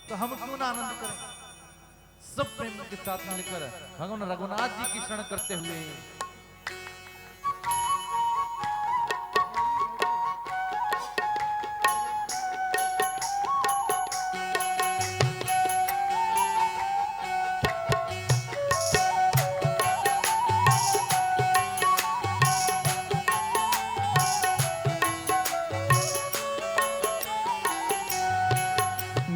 तो हम क्यों ना आनंद करें? सब प्रेम के साथ मिलकर भगवान रघुनाथ जी की शरण करते हुए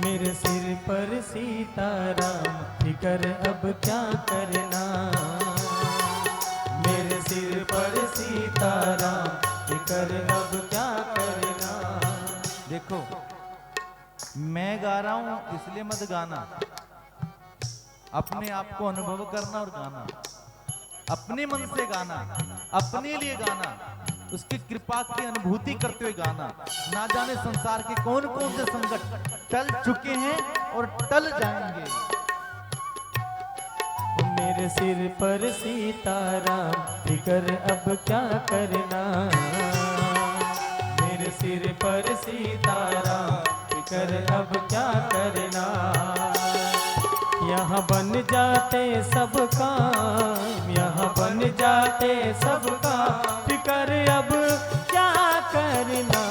मेरे सिर पर सीताराम फिकर अब क्या करना। मेरे सिर पर सीताराम फिकर अब क्या करना। देखो, मैं गा रहा हूं इसलिए मत गाना। अपने आप को अनुभव करना और गाना, अपने मन से गाना, अपने लिए गाना, उसकी कृपा की अनुभूति करते हुए गाना। ना जाने संसार के कौन कौन से संकट टल चुके हैं और टल जाएंगे। मेरे सिर पर सीताराम फिकर अब क्या करना। मेरे सिर पर सीताराम फिकर अब क्या करना। यहाँ बन जाते सब काम, यहाँ बन जाते सब काम, फिकर अब क्या करना।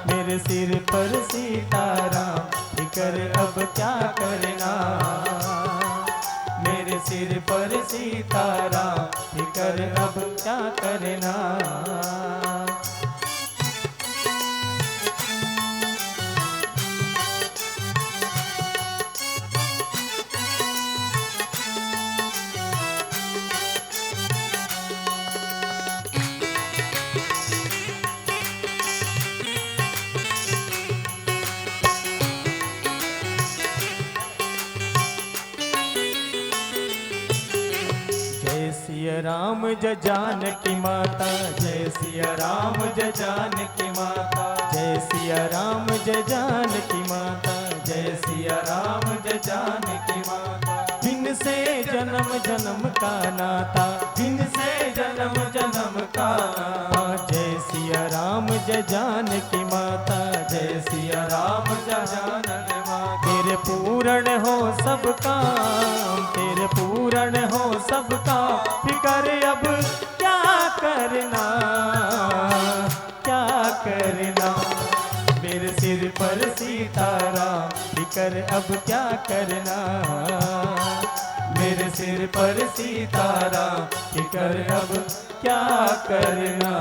मेरे सिर पर सीताराम फिकर अब क्या करना। मेरे सिर पर सीताराम फिकर अब क्या करना। जय सिया राम जय जानकी माता, जय सिया राम जय जानकी माता, जय सिया राम जय जानकी माता, जय सिया राम जय जानकी माता। दिन से जन्म जन्म का नाता, दिन से जन्म जन्म का नाता। जय सिया राम जय जानकी माता, जय सिया राम जय जानकी माता। तेरे पूर्ण हो सब काम, तेरे पूर्ण हो सब काम, फिकर अब क्या करना, क्या करना। मेरे सिर पर सीताराम फिकर अब क्या करना। मेरे सिर पर सीताराम फिकर अब क्या करना।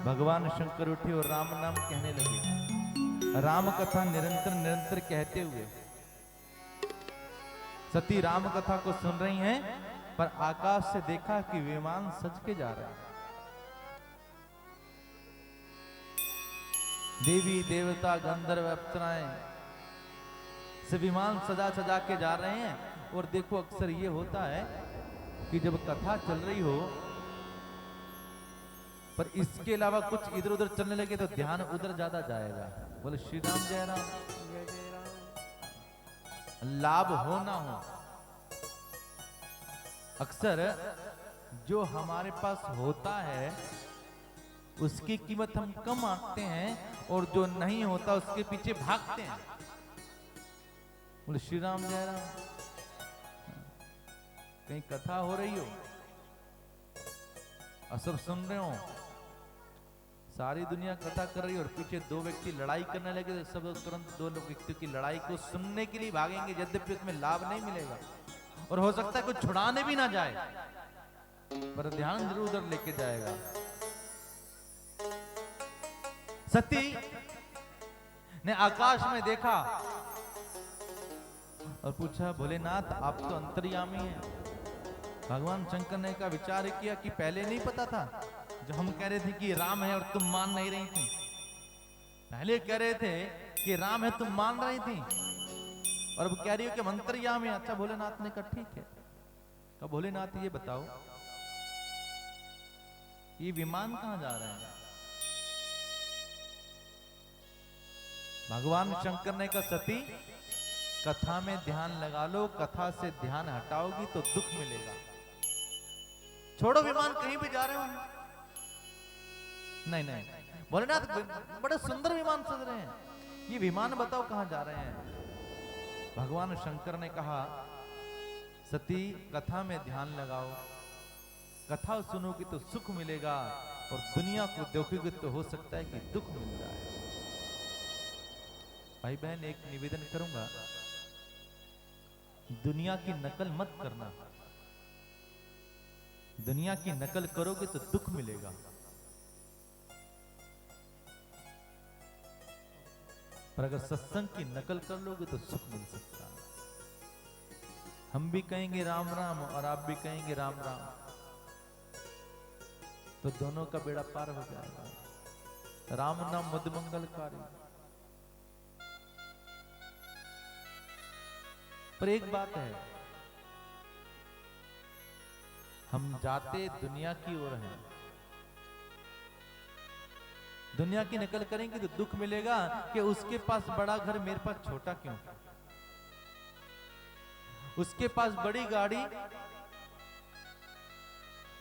भगवान शंकर उठे और राम नाम कहने लगे। राम कथा निरंतर निरंतर कहते हुए सती राम कथा को सुन रही हैं, पर आकाश से देखा कि विमान सज के जा रहे हैं। देवी देवता गंधर्व अप्सराएं से विमान सजा सजा के जा रहे हैं। और देखो, अक्सर ये होता है कि जब कथा चल रही हो पर इसके अलावा कुछ इधर उधर चलने लगे तो ध्यान उधर ज्यादा जाएगा। बोले श्री राम जय राम। लाभ हो ना हो, अक्सर जो हमारे पास होता है उसकी कीमत हम कम आंकते हैं और जो नहीं होता उसके पीछे भागते हैं। बोले श्री राम जय राम। कहीं कथा हो रही हो और सब सुन रहे हो, सारी दुनिया कथा कर रही है और पीछे दो व्यक्ति लड़ाई करने लगे तो सब तुरंत दो व्यक्तियों की लड़ाई को सुनने के लिए भागेंगे, यद्यपि उसमें लाभ नहीं मिलेगा और हो सकता है कुछ छुड़ाने भी ना जाए, पर ध्यान जरूर उधर लेके जाएगा। सती ने आकाश में देखा और पूछा, भोलेनाथ आप तो अंतर्यामी हैं। भगवान शंकर ने का विचार किया कि पहले नहीं पता था, जो हम कह रहे थे कि राम है और तुम मान नहीं रही थी। पहले कह रहे थे कि राम है, तुम मान रही थी, और अब कह रही हो कि अंतर्यामी है। अच्छा, भोलेनाथ ने कहा ठीक है। कहा भोलेनाथ ये बताओ, ये विमान कहां जा रहे हैं? भगवान शंकर ने कहा, सती कथा में ध्यान लगा लो, कथा से ध्यान हटाओगी तो दुख मिलेगा। छोड़ो विमान, कहीं भी जा रहे हो। नहीं नहीं, भोलेनाथ बड़े सुंदर विमान सज रहे हैं, ये विमान बताओ कहां जा रहे हैं। भगवान शंकर ने कहा, सती कथा में ध्यान लगाओ, कथा सुनोगे तो सुख मिलेगा, और दुनिया को देखोगे तो हो सकता है कि दुख मिल जाए। भाई बहन, एक निवेदन करूंगा, दुनिया की नकल मत करना। दुनिया की नकल करोगे तो दुख मिलेगा। पर अगर सत्संग की नकल कर लोगे तो सुख मिल सकता है। हम भी कहेंगे राम राम और आप भी कहेंगे राम राम, तो दोनों का बेड़ा पार हो जाएगा। राम नाम मद मंगलकारी। पर एक बात है, हम जाते दुनिया की ओर हैं। दुनिया की नकल करेंगे तो दुख मिलेगा कि उसके पास बड़ा घर, मेरे पास छोटा क्यों। उसके पास बड़ी गाड़ी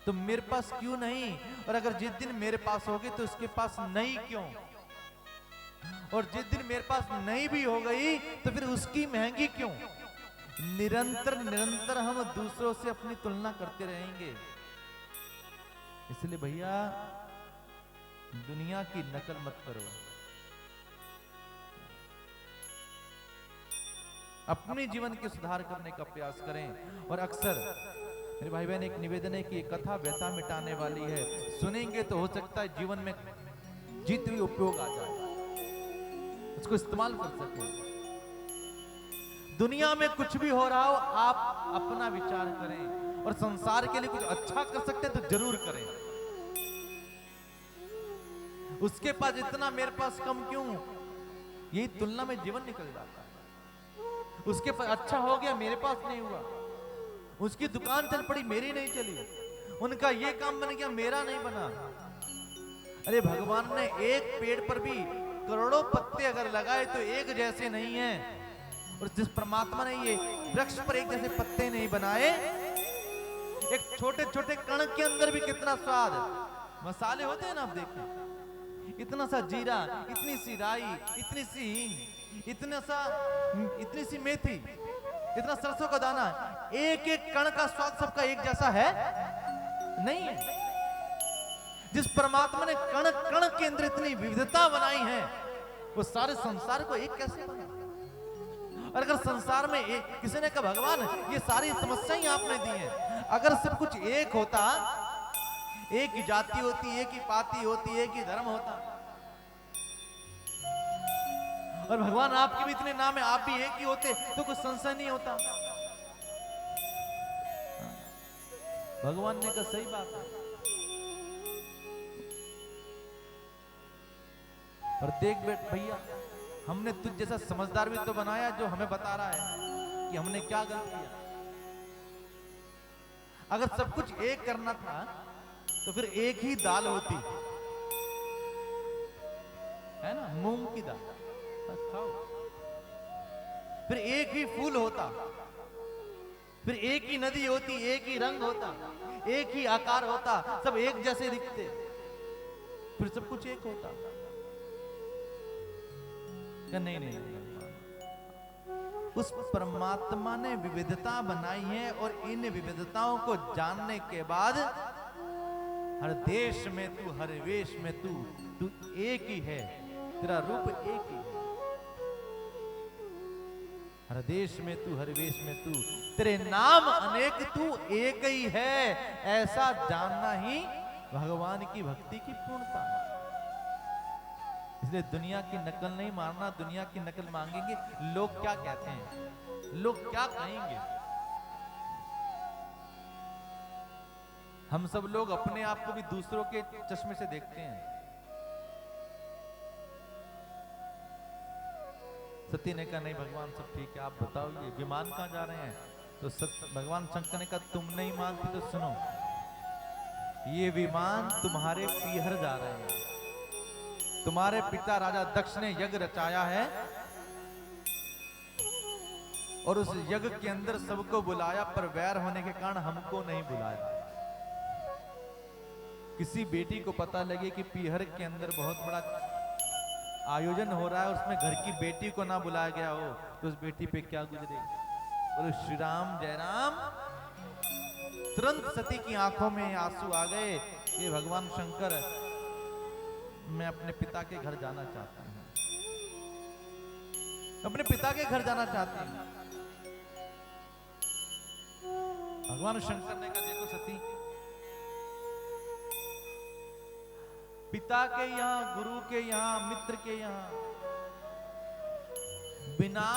तो मेरे पास क्यों नहीं। और अगर जिस दिन मेरे पास होगी तो उसके पास नहीं क्यों। और जिस दिन मेरे पास नहीं भी हो गई तो फिर उसकी महंगी क्यों। निरंतर निरंतर हम दूसरों से अपनी तुलना करते रहेंगे। इसलिए भैया, दुनिया की नकल मत करो। अपने जीवन के सुधार करने का प्रयास करें। और अक्सर मेरे भाई बहन, एक निवेदन है कि ये कथा व्यथा मिटाने वाली है। सुनेंगे तो हो सकता है जीवन में जीत भी उपयोग आ जाए, उसको इस्तेमाल कर सके। दुनिया में कुछ भी हो रहा हो, आप अपना विचार करें और संसार के लिए कुछ अच्छा कर सकते हैं तो जरूर करें। उसके पास इतना, मेरे पास कम क्यों, यही तुलना में जीवन निकल जाता है। उसके पास अच्छा हो गया, मेरे पास नहीं हुआ। उसकी दुकान चल पड़ी, मेरी नहीं चली। उनका ये काम बन गया, मेरा नहीं बना। अरे भगवान ने एक पेड़ पर भी करोड़ों पत्ते अगर लगाए तो एक जैसे नहीं है। और जिस परमात्मा ने ये वृक्ष पर एक जैसे पत्ते नहीं बनाए, एक छोटे छोटे कण के अंदर भी कितना स्वाद। मसाले होते हैं ना, आप देखें, इतना सा जीरा, इतनी सी राई, इतनी सी हींग, इतनी सी मेथी, इतना सरसों का दाना, एक एक कण का स्वाद सबका एक जैसा है नहीं है। जिस परमात्मा ने कण कण के अंदर इतनी विविधता बनाई है, वो सारे संसार को एक कैसे बना। और अगर संसार में किसी ने कहा, भगवान ये सारी समस्याएं आपने दी हैं, अगर सब कुछ एक होता, एक ही जाति होती, एक ही पाति होती, एक ही धर्म होता, और भगवान आपके भी इतने नाम है, आप भी एक ही होते, तो कुछ संशय नहीं होता। भगवान ने कहा सही बात है। और देख बेट भैया, हमने तुझ जैसा समझदार भी तो बनाया जो हमें बता रहा है कि हमने क्या गलत किया। अगर सब कुछ एक करना था तो फिर एक ही दाल होती है ना, मूंग की दाल, बस खाओ। फिर एक ही फूल होता, फिर एक ही नदी होती, एक ही रंग होता, एक ही आकार होता, सब एक जैसे दिखते, फिर सब कुछ एक होता। नहीं, नहीं, उस परमात्मा ने विविधता बनाई है, और इन विविधताओं को जानने के बाद हर देश में तू, हर वेश में तू एक ही है, तेरा रूप एक ही है। हर देश में तू, हर वेश में तू, तेरे नाम अनेक, तू एक ही है। ऐसा जानना ही भगवान की भक्ति की पूर्णता है। इसलिए दुनिया की नकल नहीं मारना। दुनिया की नकल मांगेंगे, लोग क्या कहते हैं, लोग क्या कहेंगे। हम सब लोग अपने आप को भी दूसरों के चश्मे से देखते हैं। सती ने कहा, नहीं भगवान सब ठीक है, आप बताओ ये विमान कहां जा रहे हैं। तो भगवान शंकर ने कहा, तुम नहीं मानती तो सुनो, ये विमान तुम्हारे पीहर जा रहे हैं। तुम्हारे पिता राजा दक्ष ने यज्ञ रचाया है, और उस यज्ञ के अंदर सबको बुलाया, पर वैर होने के कारण हमको नहीं बुलाया। किसी बेटी को पता लगे कि पीहर के अंदर बहुत बड़ा आयोजन हो रहा है, उसमें घर की बेटी को ना बुलाया गया हो तो उस बेटी पे क्या गुजरेगी। बोलो श्री राम जय राम। तुरंत सती की आंखों में आंसू आ गए। ये भगवान शंकर, मैं अपने पिता के घर जाना चाहती हूँ, अपने पिता के घर जाना चाहती हूँ। भगवान शंकर ने कहा देखो सती, पिता के यहाँ, गुरु के यहाँ, मित्र के यहाँ बिना